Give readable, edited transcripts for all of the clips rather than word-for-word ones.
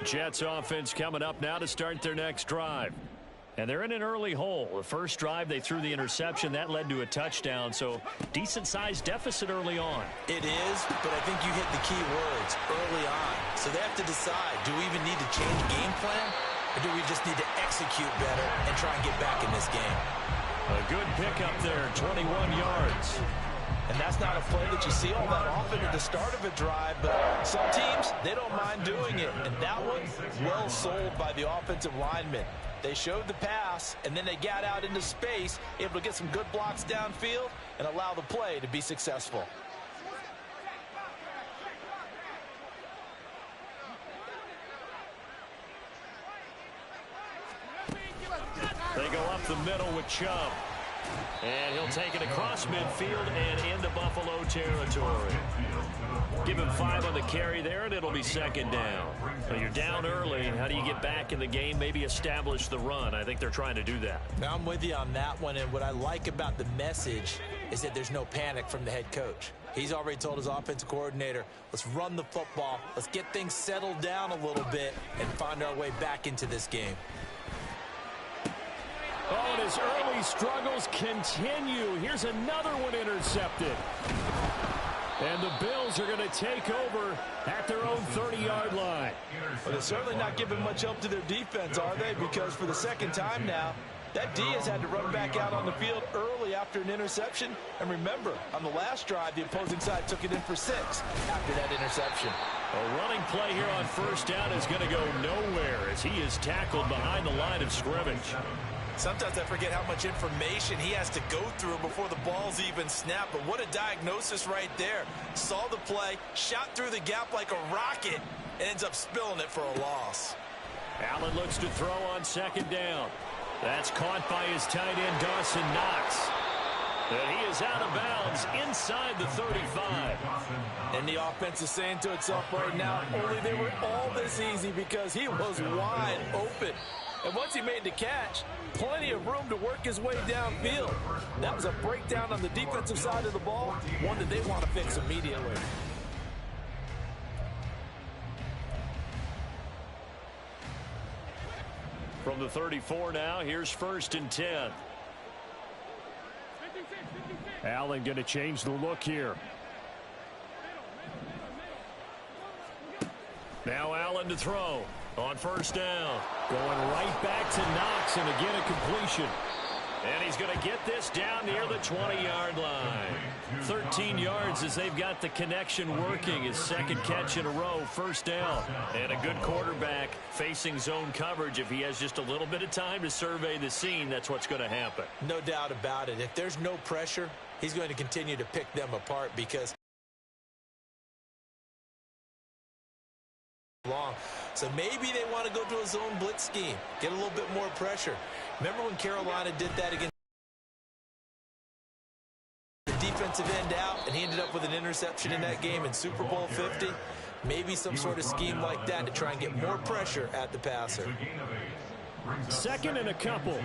Jets offense coming up now to start their next drive. And they're in an early hole. The first drive, they threw the interception. That led to a touchdown, so decent-sized deficit early on. It is, but I think you hit the key words early on. So they have to decide, do we even need to change game plan, or do we just need to execute better and try and get back in this game? A good pickup there, 21 yards. And that's not a play that you see all that often at the start of a drive, but some teams, they don't mind doing it. And that one, well sold by the offensive lineman. They showed the pass, and then they got out into space, able to get some good blocks downfield and allow the play to be successful. They go up the middle with Chubb. And he'll take it across midfield and into Buffalo territory. Give him 5 on the carry there, and it'll be second down. So you're down early. How do you get back in the game, maybe establish the run? I think they're trying to do that. Now, I'm with you on that one, and what I like about the message is that there's no panic from the head coach. He's already told his offensive coordinator, let's run the football, let's get things settled down a little bit and find our way back into this game. Oh, and his early struggles continue. Here's another one intercepted. And the Bills are going to take over at their own 30-yard line. Well, they're certainly not giving much help to their defense, are they? Because for the second time now, that D has had to run back out on the field early after an interception. And remember, on the last drive, the opposing side took it in for 6 after that interception. A running play here on first down is going to go nowhere as he is tackled behind the line of scrimmage. Sometimes I forget how much information he has to go through before the ball's even snapped. But what a diagnosis right there. Saw the play, shot through the gap like a rocket, and ends up spilling it for a loss. Allen looks to throw on second down. That's caught by his tight end, Dawson Knox. And he is out of bounds inside the 35. And the offense is saying to itself right now, only they were all this easy because he was wide open. And once he made the catch, plenty of room to work his way downfield. That was a breakdown on the defensive side of the ball, one that they want to fix immediately. From the 34 now, here's 1st and 10. Allen going to change the look here. Now Allen to throw on first down. Going right back to Knox, and again a completion. And he's going to get this down near the 20-yard line. 13 yards as they've got the connection working. His second catch in a row, first down. And a good quarterback facing zone coverage. If he has just a little bit of time to survey the scene, that's what's going to happen. No doubt about it. If there's no pressure, he's going to continue to pick them apart because long. So maybe they want to go to a zone blitz scheme, get a little bit more pressure. Remember when Carolina did that against the defensive end out, and he ended up with an interception in that game in Super Bowl 50? Maybe some sort of scheme like that to try and get more pressure at the passer. Second and a couple.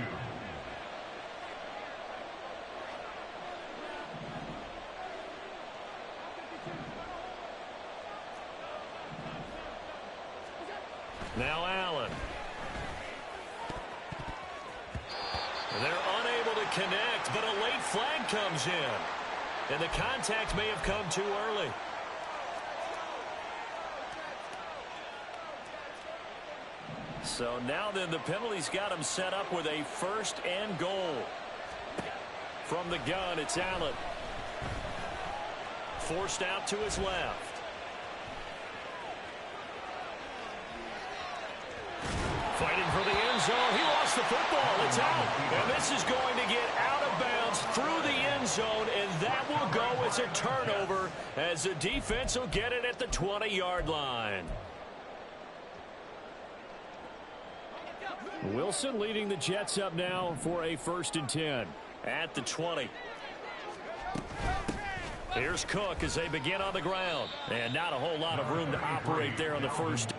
Now Allen. And they're unable to connect, but a late flag comes in. And the contact may have come too early. So now then the penalty's got him set up with a 1st and goal. From the gun, it's Allen. Forced out to his left. Fighting for the end zone. He lost the football. It's out. And this is going to get out of bounds through the end zone, and that will go as a turnover as the defense will get it at the 20-yard line. Wilson leading the Jets up now for a 1st and 10 at the 20. Here's Cook as they begin on the ground. And not a whole lot of room to operate there on the first.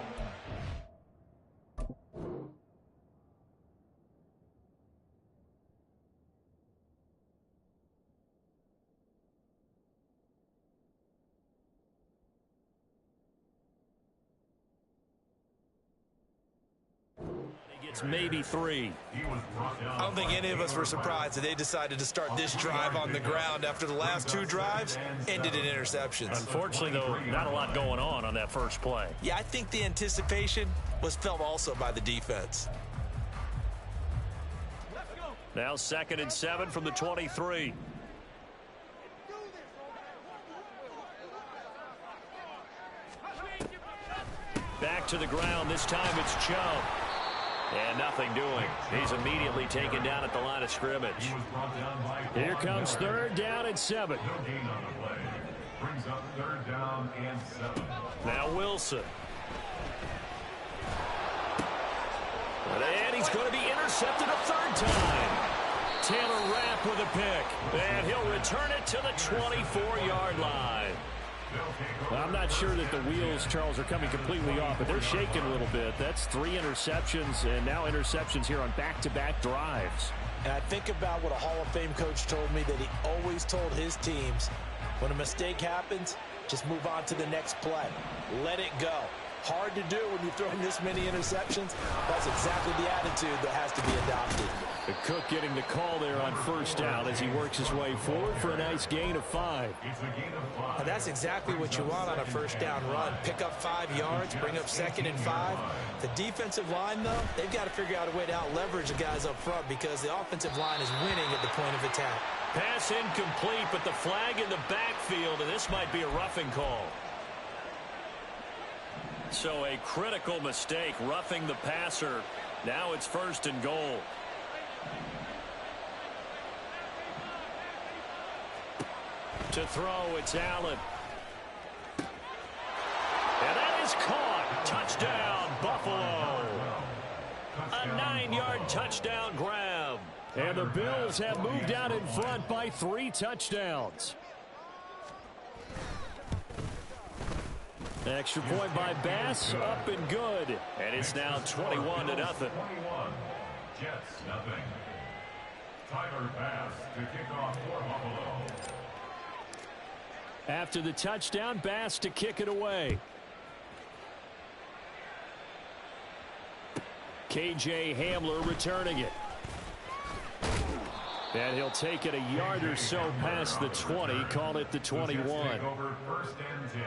It's maybe 3. I don't think any of us were surprised that they decided to start this drive on the ground after the last 2 drives ended in interceptions. Unfortunately, though, not a lot going on that first play. Yeah, I think the anticipation was felt also by the defense. Now 2nd and 7 from the 23. Back to the ground. This time it's Chubb. And nothing doing. He's immediately taken down at the line of scrimmage. Here comes 3rd down and 7. Brings up 3rd down and 7. Now Wilson. And he's going to be intercepted a 3rd time. Taylor Rapp with a pick. And he'll return it to the 24-yard line. I'm not sure that the wheels, Charles, are coming completely off, but they're shaking a little bit. That's 3 interceptions, and now interceptions here on back-to-back drives. And I think about what a Hall of Fame coach told me, that he always told his teams, when a mistake happens, just move on to the next play. Let it go. Hard to do when you've thrown this many interceptions. That's exactly the attitude that has to be adopted. The Cook getting the call there on 1st down as he works his way forward for a nice gain of 5. And that's exactly what you want on a 1st down run. Pick up 5 yards, bring up 2nd and 5. The defensive line, though, they've got to figure out a way to out-leverage the guys up front because the offensive line is winning at the point of attack. Pass incomplete, but the flag in the backfield, and this might be a roughing call. So a critical mistake, roughing the passer. Now it's 1st and goal. To throw, it's Allen. And that is caught. Touchdown, Buffalo. A 9-yard touchdown grab. And the Bills have moved out in front by 3 touchdowns. Extra point by Bass, up and good. And it's now 21-0. 21. Jets, nothing. Tyler Bass to kick off for Buffalo. After the touchdown, Bass to kick it away. KJ Hamler returning it. And he'll take it a yard or so past the 20, call it the 21. Over 1st and 10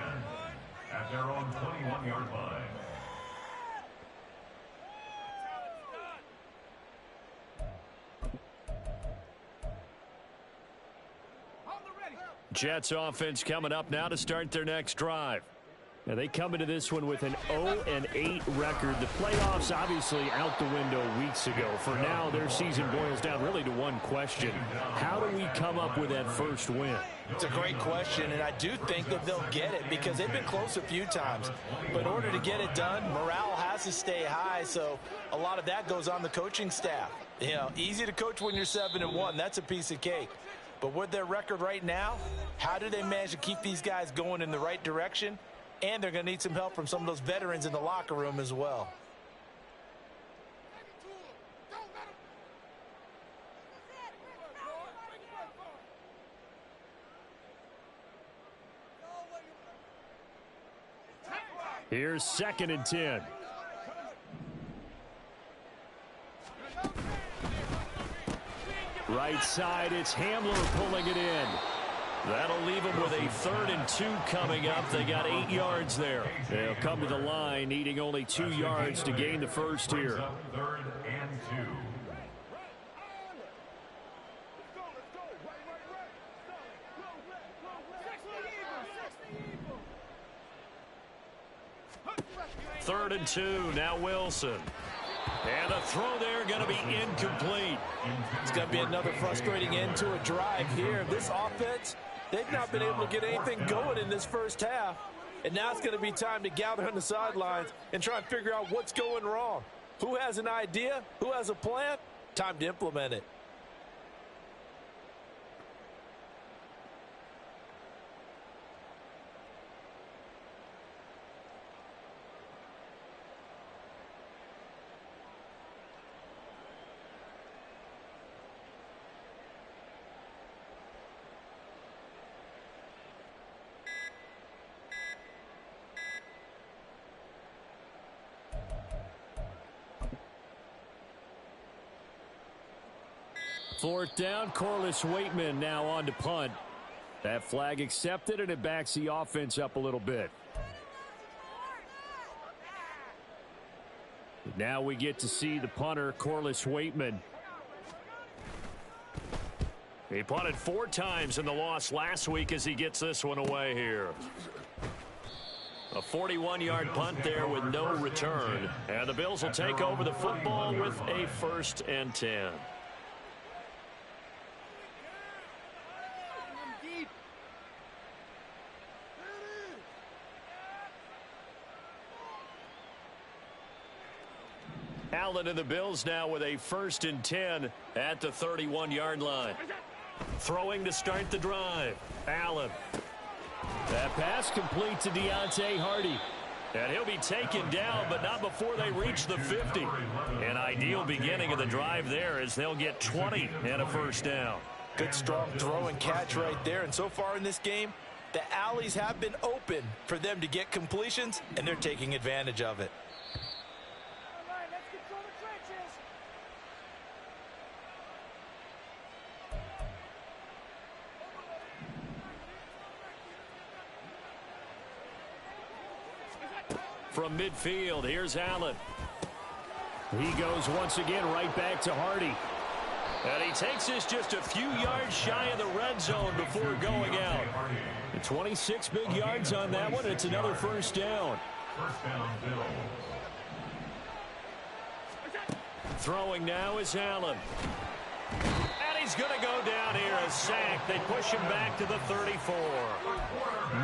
at their own 21-yard line. Jets offense coming up now to start their next drive. Now they come into this one with an 0-8 record. The playoffs obviously out the window weeks ago. For now, their season boils down really to one question. How do we come up with that first win? It's a great question, and I do think that they'll get it because they've been close a few times. But in order to get it done, morale has to stay high, so a lot of that goes on the coaching staff. You know, easy to coach when you're 7-1. That's a piece of cake. But with their record right now, how do they manage to keep these guys going in the right direction? And they're going to need some help from some of those veterans in the locker room as well. Here's 2nd and 10. Right side, it's Hamler pulling it in. That'll leave them with a 3rd and 2 coming up. They got 8 yards there. They'll come to the line, needing only 2 yards to gain the first here. 3rd and 2. 3rd and 2, now Wilson. And the throw there going to be incomplete. It's going to be another frustrating end to a drive here. This offense, they've not been able to get anything going in this first half. And now it's going to be time to gather on the sidelines and try and figure out what's going wrong. Who has an idea? Who has a plan? Time to implement it. Fourth down, Corliss Waitman now on to punt. That flag accepted, and it backs the offense up a little bit. Now we get to see the punter, Corliss Waitman. He punted 4 times in the loss last week as he gets this one away here. A 41-yard punt there with no return. And the Bills will take over the football with a 1st and 10. Allen and the Bills now with a 1st and 10 at the 31-yard line. Throwing to start the drive. Allen. That pass complete to Deontay Hardy. And he'll be taken down, but not before they reach the 50. An ideal beginning of the drive there as they'll get 20 and a 1st down. Good strong throw and catch right there. And so far in this game, the alleys have been open for them to get completions, and they're taking advantage of it. From midfield, here's Allen. He goes once again right back to Hardy. And he takes this just a few yards shy of the red zone before going out. 26 big yards on that one. It's another 1st down. Throwing now is Allen. And he's going to go down here, a sack. They push him back to the 34.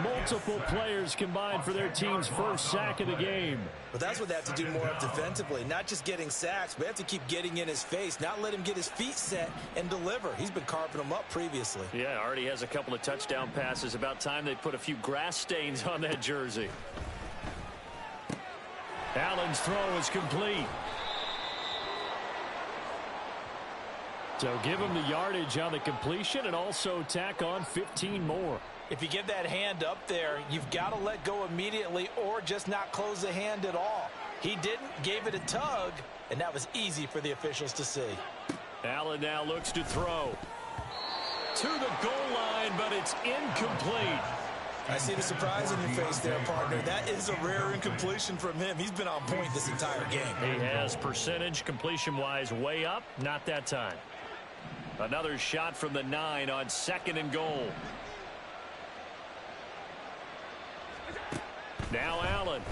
Multiple players combined for their team's 1st sack of the game. But that's what they have to do more of defensively. Not just getting sacks, but they have to keep getting in his face, not let him get his feet set and deliver. He's been carving them up previously. Yeah, already has a couple of touchdown passes. About time they put a few grass stains on that jersey. Allen's throw is complete. So give him the yardage on the completion and also tack on 15 more. If you get that hand up there, you've got to let go immediately or just not close the hand at all. He didn't, gave it a tug, and that was easy for the officials to see. Allen now looks to throw. To the goal line, but it's incomplete. I see the surprise in your face there, partner. That is a rare incompletion from him. He's been on point this entire game. He has percentage completion-wise way up. Not that time. Another shot from the 9 on 2nd and goal. Now Allen.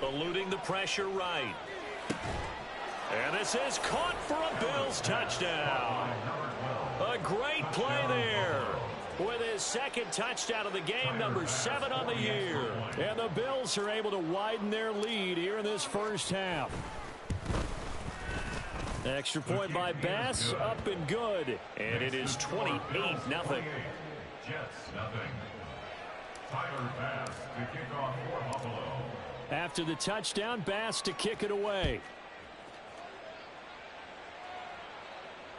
Eluding the pressure right. And this is caught for a Bills touchdown. A great play there. With his 2nd touchdown of the game, number 7 on the year. And the Bills are able to widen their lead here in this 1st half. Extra point by Bass, up and good. And it is 28-0. Jets, nothing. Tyler Bass to kick off for Buffalo. After the touchdown, Bass to kick it away.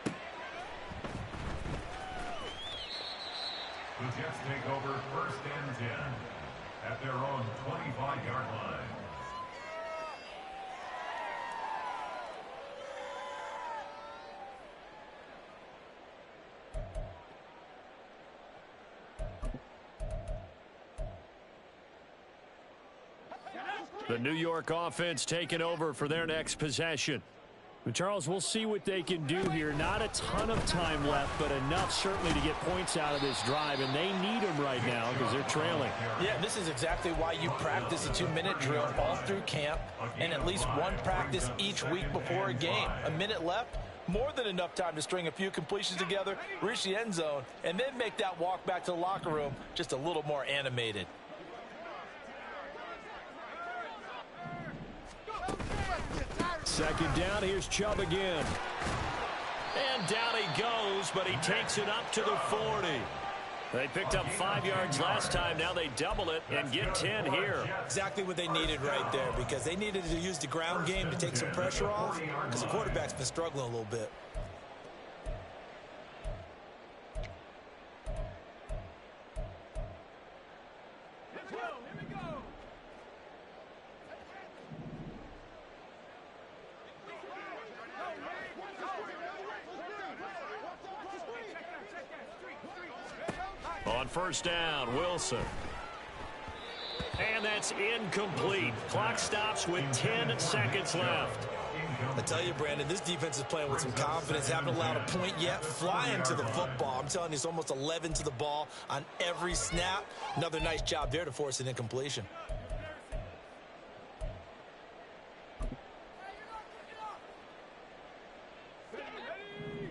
The Jets take over 1st and 10 at their own 25-yard line. The New York offense taking over for their next possession. But Charles, we'll see what they can do here. Not a ton of time left, but enough certainly to get points out of this drive, and they need them right now because they're trailing. Yeah, this is exactly why you practice a 2-minute drill all through camp and at least one practice each week before a game. A minute left, more than enough time to string a few completions together, reach the end zone, and then make that walk back to the locker room just a little more animated. Second down, here's Chubb again. And down he goes, but he takes it up to the 40. They picked up 5 yards last time. Now they double it and get 10 here. Exactly what they needed right there, because they needed to use the ground game to take some pressure off, because the quarterback's been struggling a little bit. On first down, Wilson. And that's incomplete. Clock stops with 10 seconds left. I tell you, Brandon, this defense is playing with some confidence. Haven't allowed a point yet. Flying to the football. I'm telling you, it's almost 11 to the ball on every snap. Another nice job there to force an incompletion.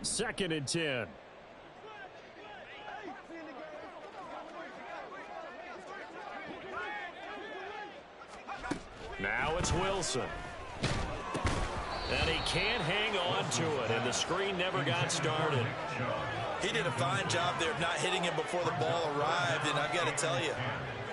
Second and 10. Now it's Wilson. And he can't hang on to it, and the screen never got started. He did a fine job there of not hitting him before the ball arrived, and I've got to tell you,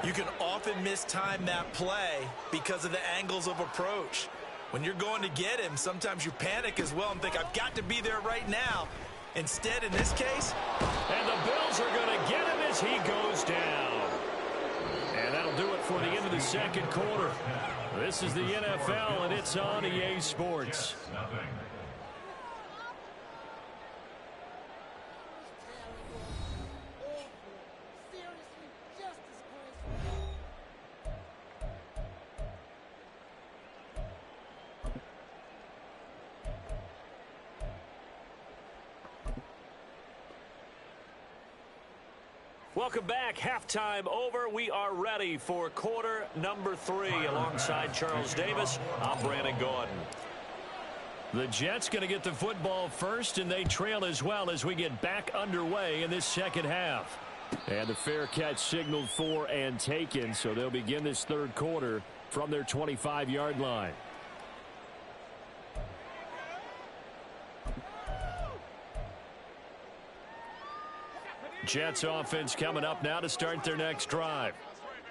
you can often mistime that play because of the angles of approach. When you're going to get him, sometimes you panic as well and think, I've got to be there right now. Instead, in this case, and the Bills are going to get him as he goes down. And that'll do it for the end of the second quarter. This is the NFL, and it's on EA Sports. Welcome back. Halftime over. We are ready for quarter number 3. Alongside Charles Davis, I'm Brandon Gordon. The Jets going to get the football first, and they trail as well as we get back underway in this second half. And the fair catch signaled for and taken, so they'll begin this third quarter from their 25-yard line. Jets offense coming up now to start their next drive.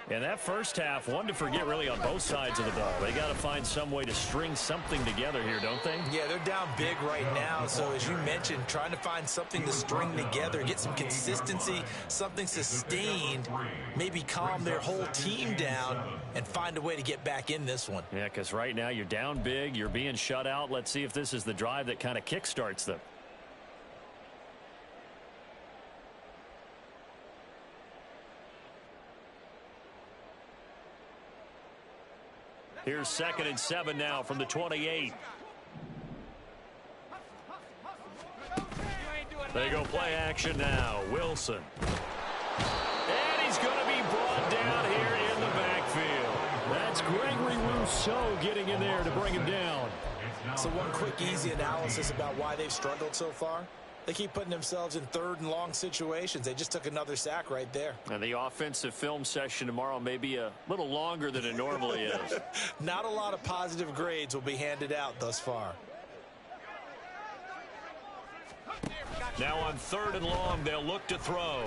And that first half, one to forget really on both sides of the ball. They got to find some way to string something together here, don't they? Yeah, they're down big right now. So as you mentioned, trying to find something to string together, get some consistency, something sustained, maybe calm their whole team down and find a way to get back in this one. Yeah, because right now you're down big, you're being shut out. Let's see if this is the drive that kind of kickstarts them. Here's 2nd and 7 now from the 28. They go play action now. Wilson. And he's going to be brought down here in the backfield. That's Gregory Rousseau getting in there to bring him down. So one quick, easy analysis about why they've struggled so far. They keep putting themselves in third and long situations. They just took another sack right there. And the offensive film session tomorrow may be a little longer than it normally is. Not a lot of positive grades will be handed out thus far. Now on 3rd and long, they'll look to throw.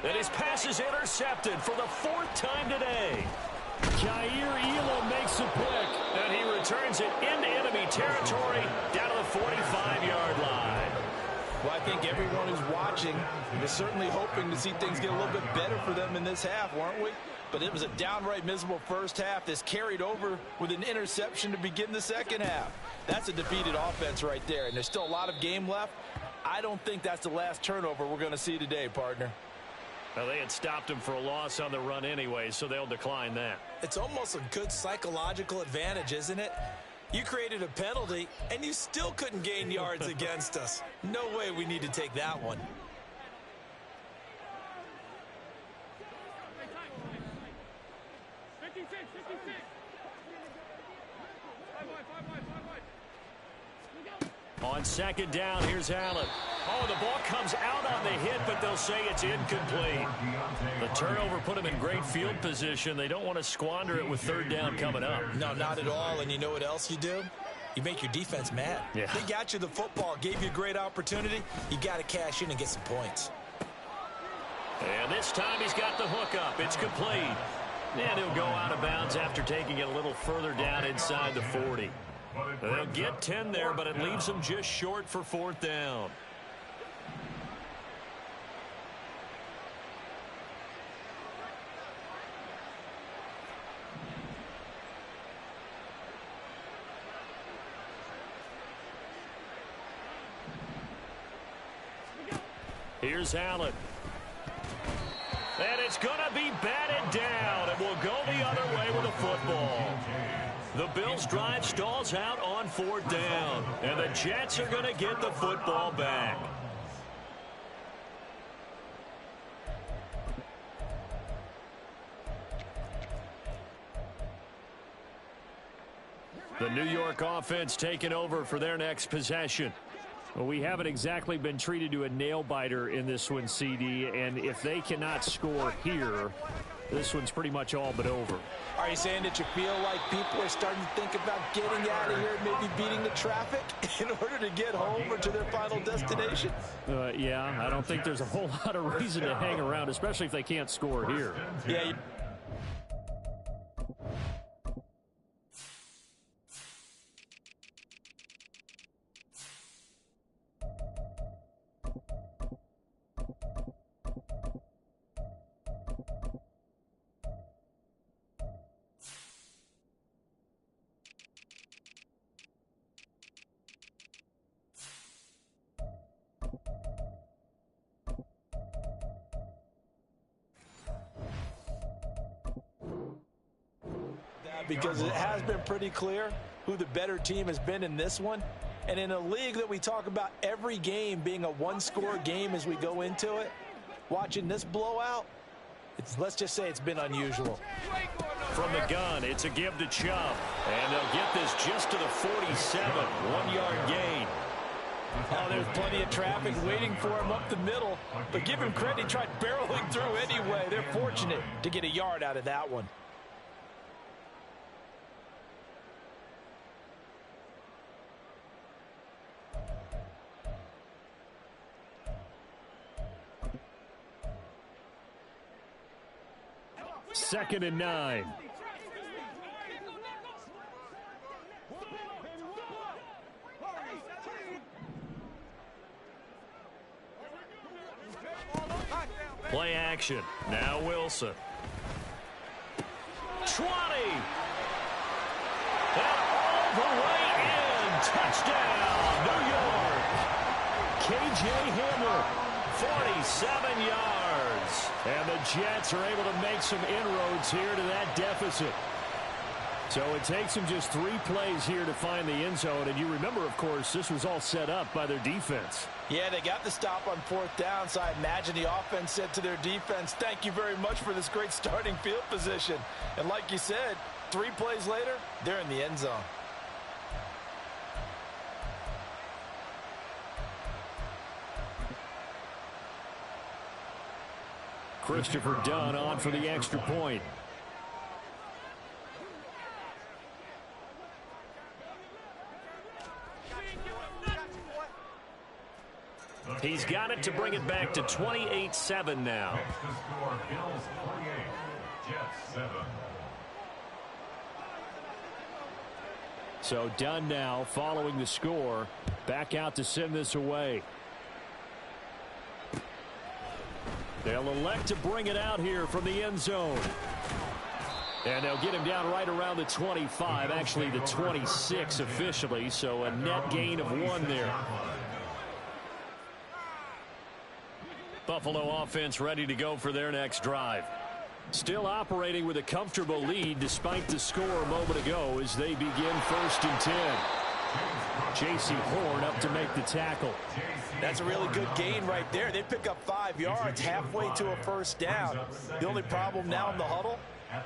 And his pass is intercepted for the 4th time today. Jair Elam makes a pick, and he returns it into enemy territory down to the 45-yard line. Well, I think everyone who's watching is certainly hoping to see things get a little bit better for them in this half, weren't we? But it was a downright miserable first half. This carried over with an interception to begin the second half. That's a defeated offense right there, and there's still a lot of game left. I don't think that's the last turnover we're going to see today, partner. Well, they had stopped him for a loss on the run anyway, so they'll decline that. It's almost a good psychological advantage, isn't it? You created a penalty, and you still couldn't gain yards against us. No way we need to take that one. On 2nd down, here's Allen. Oh, the ball comes out on the hit, but they'll say it's incomplete. The turnover put them in great field position. They don't want to squander it with 3rd down coming up. No, not at all. And you know what else you do? You make your defense mad. Yeah. They got you the football, gave you a great opportunity. You got to cash in and get some points. And this time he's got the hook up. It's complete. And he'll go out of bounds after taking it a little further down inside the 40. They'll get 10 there, but it leaves them just short for 4th down. Here's Allen. And it's going to be batted down, and we'll go the other way with the football. The Bills' drive stalls out on 4th down, and the Jets are going to get the football back. The New York offense taking over for their next possession. Well, we haven't exactly been treated to a nail-biter in this one, CD, and if they cannot score here, this one's pretty much all but over. Are you saying that you feel like people are starting to think about getting out of here, maybe beating the traffic in order to get home or to their final destination? Yeah, I don't think there's a whole lot of reason to hang around, especially if they can't score here. Yeah. Because it has been pretty clear who the better team has been in this one. And in a league that we talk about every game being a one-score game as we go into it, watching this blowout, let's just say it's been unusual. From the gun, it's a give to Chubb. And they'll get this just to the 47, 1-yard gain. Oh, there's plenty of traffic waiting for him up the middle. But give him credit, he tried barreling through anyway. They're fortunate to get a yard out of that one. Second and 9. Play action. Now Wilson. 20. And all the way in. Touchdown, New York. KJ Hamler, 47 yards. And the Jets are able to make some inroads here to that deficit. So it takes them just 3 plays here to find the end zone. And you remember, of course, this was all set up by their defense. Yeah, they got the stop on 4th down, so I imagine the offense said to their defense, thank you very much for this great starting field position. And like you said, 3 plays later, they're in the end zone. Christopher Dunn on for the extra point. He's got it to bring it back to 28-7 now. Next to score, Bills 48, Jets 7. So Dunn now following the score, back out to send this away. They'll elect to bring it out here from the end zone. And they'll get him down right around the 25, actually the 26 officially, so a net gain of 1 there. Buffalo offense ready to go for their next drive. Still operating with a comfortable lead despite the score a moment ago as they begin 1st and 10. J.C. Horn up to make the tackle. That's a really good gain right there. They pick up 5 yards halfway to a 1st down. The only problem now in the huddle,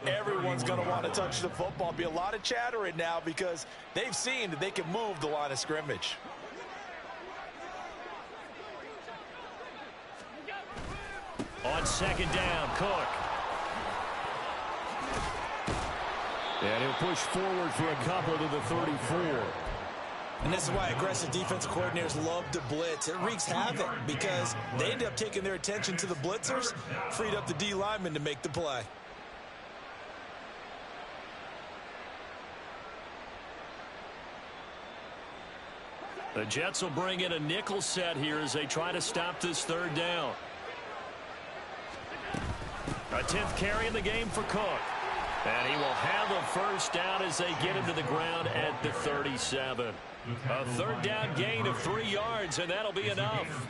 everyone's going to want to touch the football. Be a lot of chattering now because they've seen that they can move the line of scrimmage. On 2nd down, Cook. And he'll push forward for a couple to the 34. And this is why aggressive defensive coordinators love to blitz. It wreaks havoc because they end up taking their attention to the blitzers, freed up the D lineman to make the play. The Jets will bring in a nickel set here as they try to stop this 3rd down. A 10th carry in the game for Cook. And he will have a first down as they get him to the ground at the 37. A third down gain of 3 yards, and that'll be enough.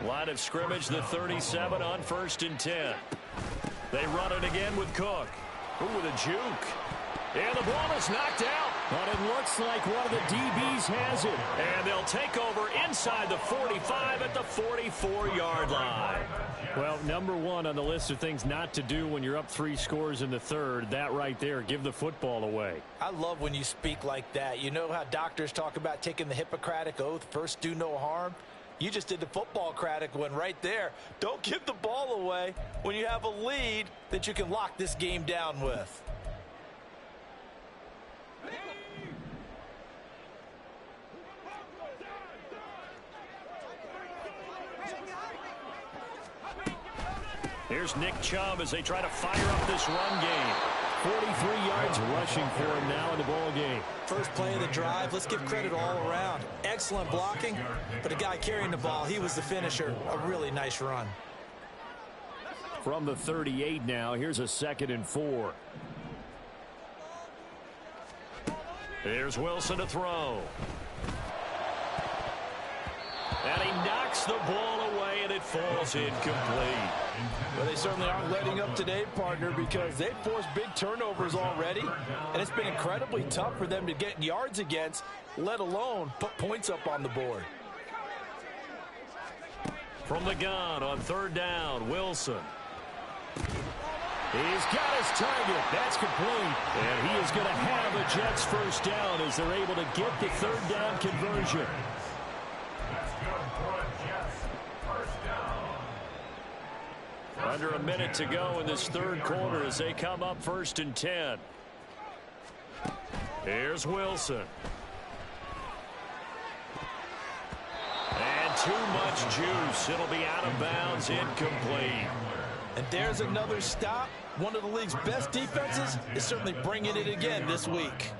Line of scrimmage, the 37 on 1st and 10. They run it again with Cook. Ooh, with a juke. And the ball is knocked out. But it looks like one of the DBs has it. And they'll take over inside the 45 at the 44-yard line. Well, number one on the list of things not to do when you're up 3 scores in the third, that right there, give the football away. I love when you speak like that. You know how doctors talk about taking the Hippocratic Oath, first do no harm? You just did the football-cratic one right there. Don't give the ball away when you have a lead that you can lock this game down with. Here's Nick Chubb as they try to fire up this run game. 43 yards rushing for him now in the ball game. First play of the drive, let's give credit all around. Excellent blocking, but the guy carrying the ball, he was the finisher. A really nice run. From the 38 now, here's a 2nd and 4. Here's Wilson to throw. And he knocks the ball away, and it falls incomplete. Well, they certainly aren't letting up today, partner, because they've forced big turnovers already, and it's been incredibly tough for them to get yards against, let alone put points up on the board. From the gun on 3rd down, Wilson. He's got his target. That's complete. And he is going to have a Jets first down as they're able to get the 3rd down conversion. Under a minute to go in this 3rd quarter as they come up 1st and 10. Here's Wilson. And too much juice. It'll be out of bounds, incomplete. And there's another stop. One of the league's best defenses is certainly bringing it again this week.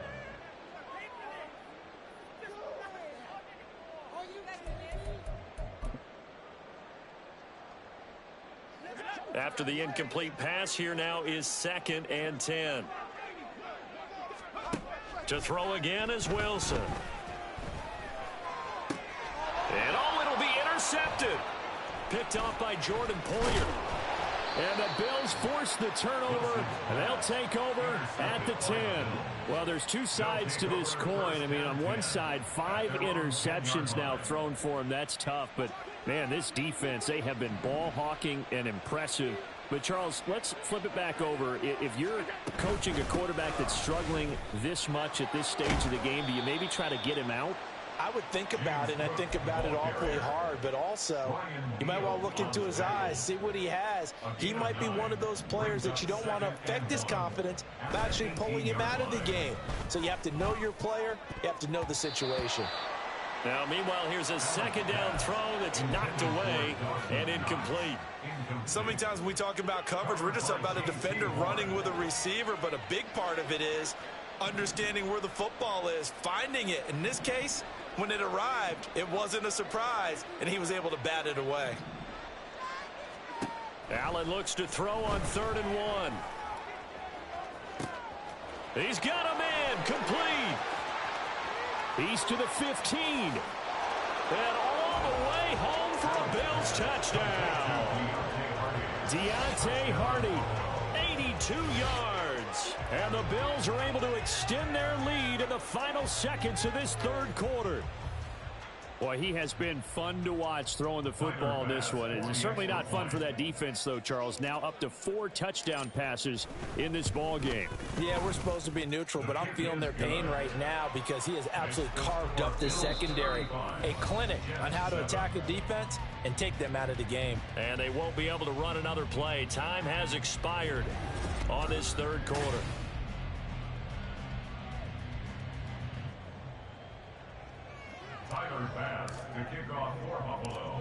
After the incomplete pass, here now is 2nd and 10. To throw again is Wilson. And it'll be intercepted. Picked off by Jordan Poyer. And the Bills force the turnover, and they'll take over at the 10. Well, there's 2 sides to this coin. I mean, on one side, 5 interceptions now thrown for him. That's tough, but man, this defense, they have been ball hawking and impressive. But, Charles, let's flip it back over. If you're coaching a quarterback that's struggling this much at this stage of the game, do you maybe try to get him out? I would think about it, and I think about it awfully hard, but also you might want to look into his eyes, see what he has. He might be one of those players that you don't want to affect his confidence by actually pulling him out of the game. So you have to know your player, you have to know the situation. Now, meanwhile, here's a 2nd down throw that's knocked away and incomplete. So many times when we talk about coverage, we're just talking about a defender running with a receiver, but a big part of it is understanding where the football is, finding it. In this case, when it arrived, it wasn't a surprise, and he was able to bat it away. Allen looks to throw on 3rd and 1. He's got a man, complete. He's to the 15. And all the way home for a Bills touchdown. Deontay Hardy, 82 yards. And the Bills are able to extend their lead in the final seconds of this 3rd quarter. Boy, he has been fun to watch throwing the football in this one. It's certainly not fun for that defense, though, Charles. Now up to 4 touchdown passes in this ball game. Yeah, we're supposed to be neutral, but I'm feeling their pain right now because he has absolutely carved up this secondary. A clinic on how to attack a defense and take them out of the game. And they won't be able to run another play. Time has expired on this 3rd quarter. Bass to kick off for Buffalo.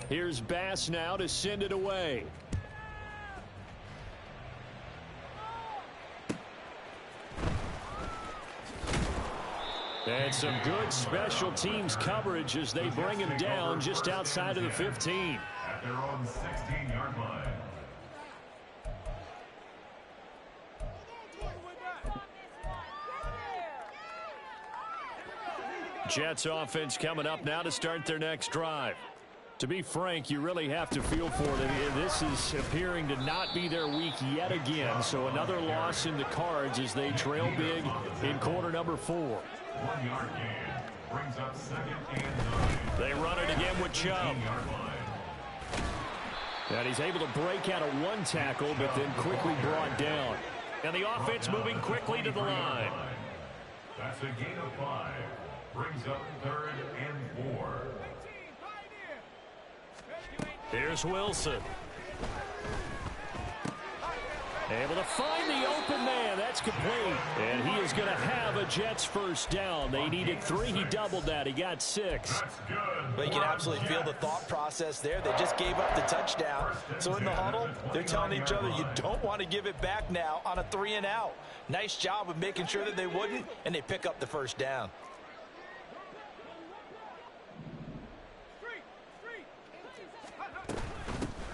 Here's Bass now to send it away. And some good special teams coverage as they bring him down just outside of the 15. At their own 16-yard line. Jets offense coming up now to start their next drive. To be frank, you really have to feel for them. This is appearing to not be their week yet again. So another loss in the cards as they trail big in quarter number 4. 1 yard gain brings up 2nd and 9. They run it again with Chubb. And he's able to break out of one tackle, but then quickly brought down. And the offense moving quickly to the line. That's a gain of 5. Brings up 3rd and 4. Here's Wilson. Able to find the open man. That's complete. And he is going to have a Jets first down. They needed 3. He doubled that. He got 6. But you can absolutely feel the thought process there. They just gave up the touchdown. So in the huddle, they're telling each other, you don't want to give it back now on a 3 and out. Nice job of making sure that they wouldn't, and they pick up the first down.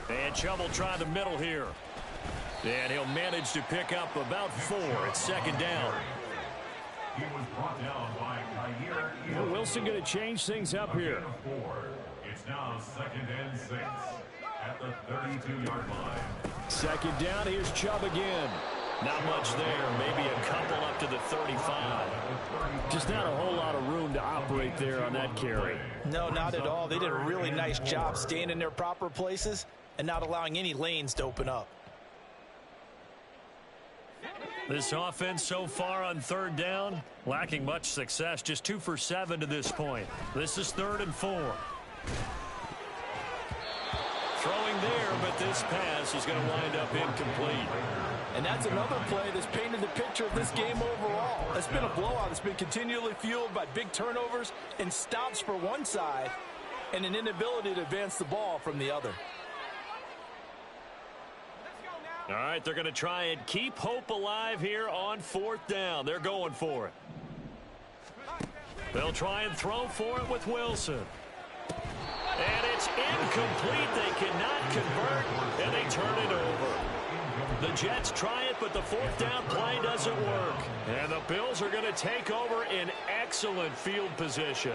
And Chubb will try the middle here. And he'll manage to pick up about 4. It's 2nd down. He was brought down by Well, Wilson going to change things up here. It's now 2nd and 6 at the 32-yard line. 2nd down. Here's Chubb again. Not much there. Maybe a couple up to the 35. Just not a whole lot of room to operate there on that carry. No, not at all. They did a really nice job staying in their proper places and not allowing any lanes to open up. This offense so far on 3rd down, lacking much success. Just 2 for 7 to this point. This is 3rd and 4. Throwing there, but this pass is going to wind up incomplete. And that's another play that's painted the picture of this game overall. It's been a blowout. It's been continually fueled by big turnovers and stops for one side and an inability to advance the ball from the other. All right, they're going to try and keep hope alive here on 4th down. They're going for it. They'll try and throw for it with Wilson. And it's incomplete. They cannot convert, and they turn it over. The Jets try it, but the 4th down play doesn't work. And the Bills are going to take over in excellent field position.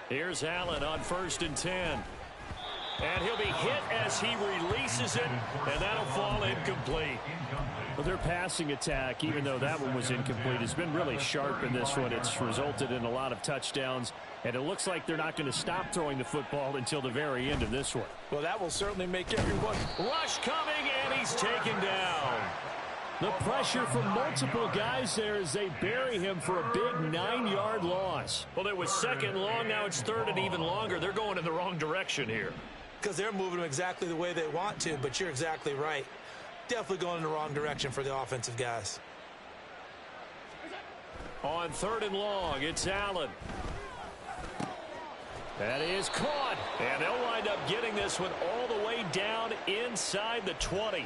Here's Allen on 1st and 10. And he'll be hit as he releases it, and that'll fall incomplete. Well, their passing attack, even though that one was incomplete, has been really sharp in this one. It's resulted in a lot of touchdowns, and it looks like they're not going to stop throwing the football until the very end of this one. Well, that will certainly make everyone. Rush coming, and he's taken down. The pressure from multiple guys there as they bury him for a big 9-yard loss. Well, it was 2nd long. Now it's 3rd and even longer. They're going in the wrong direction here. Because they're moving them exactly the way they want to, but you're exactly right. Definitely going in the wrong direction for the offensive guys. On 3rd and long, it's Allen. That is caught. And they'll wind up getting this one all the way down inside the 20.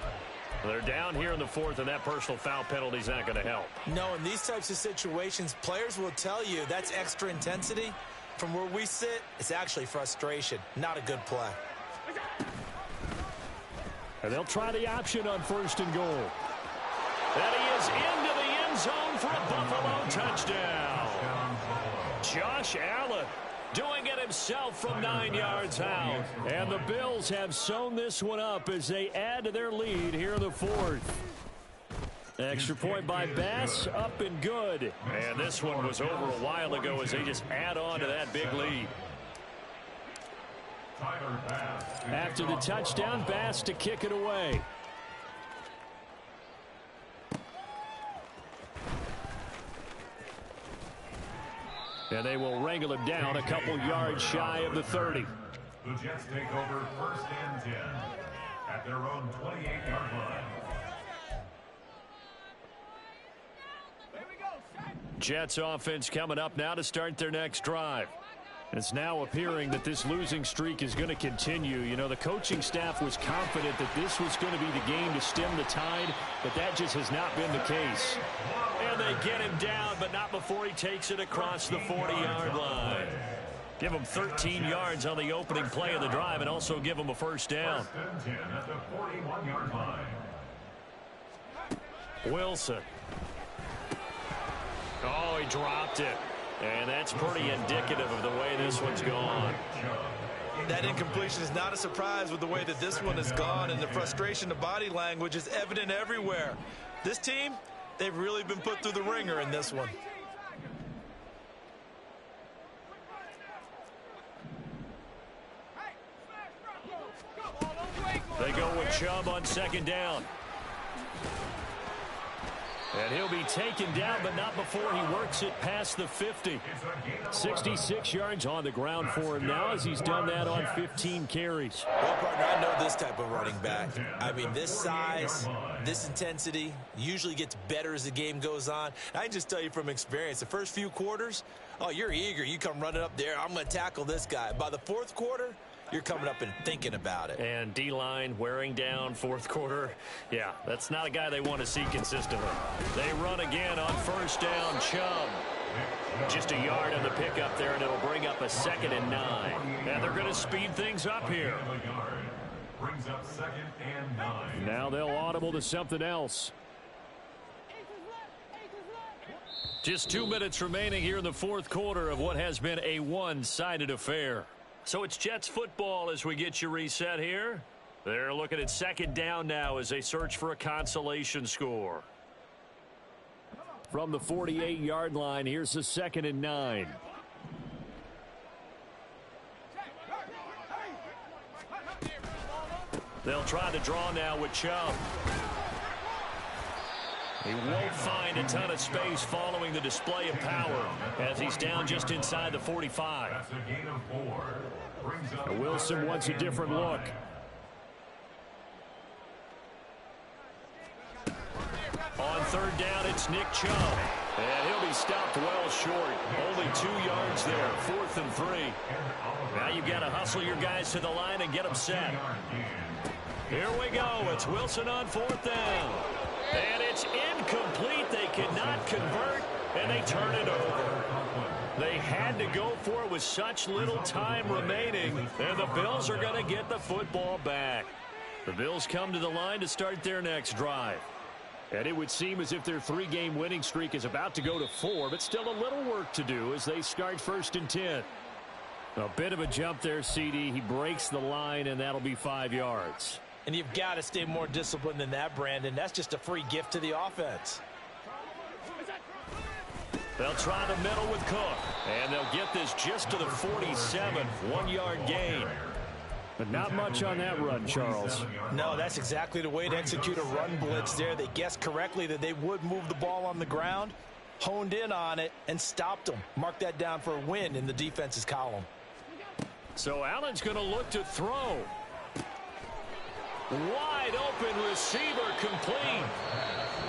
They're down here in the 4th, and that personal foul penalty is not going to help. No, in these types of situations, players will tell you that's extra intensity. From where we sit, it's actually frustration. Not a good play. And they'll try the option on 1st and goal. And he is into the end zone for a Buffalo touchdown. Josh Allen doing it himself from 9 yards out. And the Bills have sewn this one up as they add to their lead here in the 4th. Extra point by Bass, up and good. And this one was over a while ago as they just add on to that big lead. After the touchdown, Bass to kick it away. And they will wrangle him down a couple yards shy of the 30. The Jets take over 1st and 10 at their own 28-yard line. Jets offense coming up now to start their next drive. It's now appearing that this losing streak is going to continue. You know, the coaching staff was confident that this was going to be the game to stem the tide, but that just has not been the case. And they get him down, but not before he takes it across the 40-yard line. Give him 13 yards on the opening play of the drive and also give him a first down. 1st and 10 at the 41-yard line. Wilson Oh, he dropped it. And that's pretty indicative of the way this one's gone. That incompletion is not a surprise with the way that this one has gone, and the frustration, the body language is evident everywhere. This team, they've really been put through the ringer in this one. They go with Chubb on second down. And he'll be taken down, but not before he works it past the 50. 66 yards on the ground for him now as he's done that on 15 carries. Well, partner, I know this type of running back. I mean, this size, this intensity usually gets better as the game goes on. I can just tell you from experience, the first few quarters, oh, you're eager. You come running up there, I'm going to tackle this guy. By the fourth quarter, you're coming up and thinking about it. And D-line wearing down fourth quarter. Yeah, that's not a guy they want to see consistently. They run again on first down. Chubb. Just a yard on the pickup there, and it'll bring up a 2nd and 9. And they're going to speed things up here. Brings up 2nd and 9. Now they'll audible to something else. Just 2 minutes remaining here in the fourth quarter of what has been a one-sided affair. So it's Jets football as we get you reset here. They're looking at second down now as they search for a consolation score. From the 48-yard line, here's the 2nd and 9. They'll try the draw now with Chubb. He won't find a ton of space following the display of power as he's down just inside the 45. That's a gain of 4. Brings up Wilson wants a different look. On third down, it's Nick Chubb. And he'll be stopped well short. Only 2 yards there. 4th and 3. Now you've got to hustle your guys to the line and get them set. Here we go. It's Wilson on 4th down. And it's incomplete. They cannot convert, and they turn it over. They had to go for it with such little time remaining, and the Bills are going to get the football back. The Bills come to the line to start their next drive. And it would seem as if their 3-game winning streak is about to go to 4, but still a little work to do as they start 1st and 10. A bit of a jump there, CD. He breaks the line, and that'll be 5 yards. And you've got to stay more disciplined than that, Brandon. That's just a free gift to the offense. They'll try the middle with Cook, and they'll get this just to the 47, 1-yard gain. But not much on that run, Charles. No, that's exactly the way to execute a run blitz there. They guessed correctly that they would move the ball on the ground, honed in on it, and stopped them. Mark that down for a win in the defense's column. So Allen's going to look to throw. Wide open receiver complete.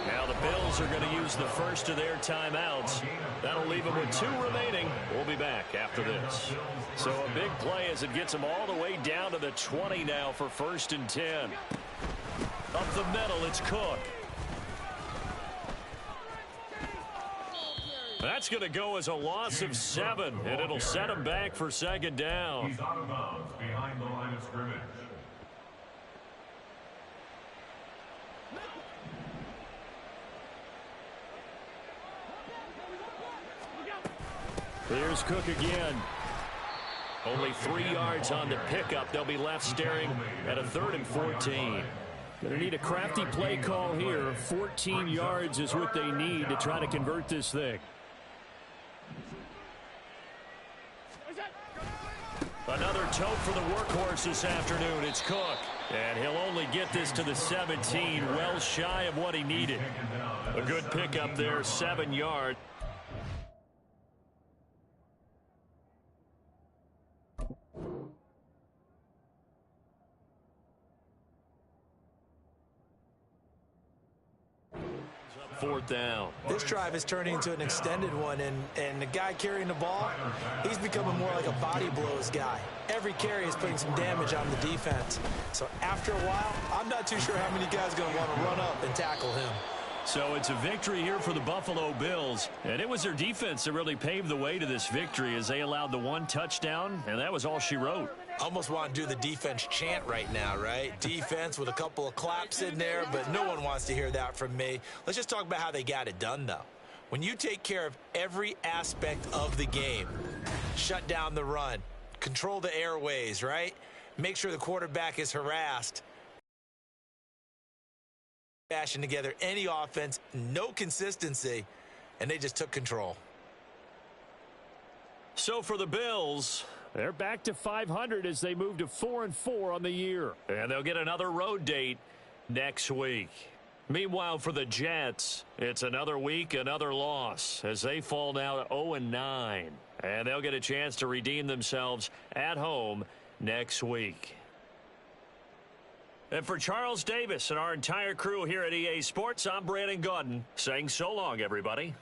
Now the Bills are going to use the first of their timeouts. That'll leave them with 2 remaining. We'll be back after this. So a big play as it gets them all the way down to the 20 now for 1st and 10. Up the middle, it's Cook. That's going to go as a loss of 7, and it'll set him back for 2nd down. He's out of bounds behind the line of scrimmage. Here's Cook again. Only 3 yards on the pickup. They'll be left staring at a 3rd and 14. Going to need a crafty play call here. 14 yards is what they need to try to convert this thing. Another tote for the workhorse this afternoon. It's Cook. And he'll only get this to the 17, well shy of what he needed. A good pickup there, 7 yards. Fourth down. This drive is turning into an extended one, and the guy carrying the ball, he's becoming more like a body blows guy. Every carry is putting some damage on the defense. So after a while, I'm not too sure how many guys are going to want to run up and tackle him. So it's a victory here for the Buffalo Bills, and it was their defense that really paved the way to this victory as they allowed the 1 touchdown, and that was all she wrote. Almost want to do the defense chant right now, right? Defense with a couple of claps in there, but no one wants to hear that from me. Let's just talk about how they got it done, though. When you take care of every aspect of the game, shut down the run, control the airways, right? Make sure the quarterback is harassed. Bashing together any offense, no consistency, and they just took control. So for the Bills, they're back to 500 as they move to 4-4 on the year. And they'll get another road date next week. Meanwhile, for the Jets, it's another week, another loss as they fall now to 0-9. And they'll get a chance to redeem themselves at home next week. And for Charles Davis and our entire crew here at EA Sports, I'm Brandon Gaudin saying so long, everybody.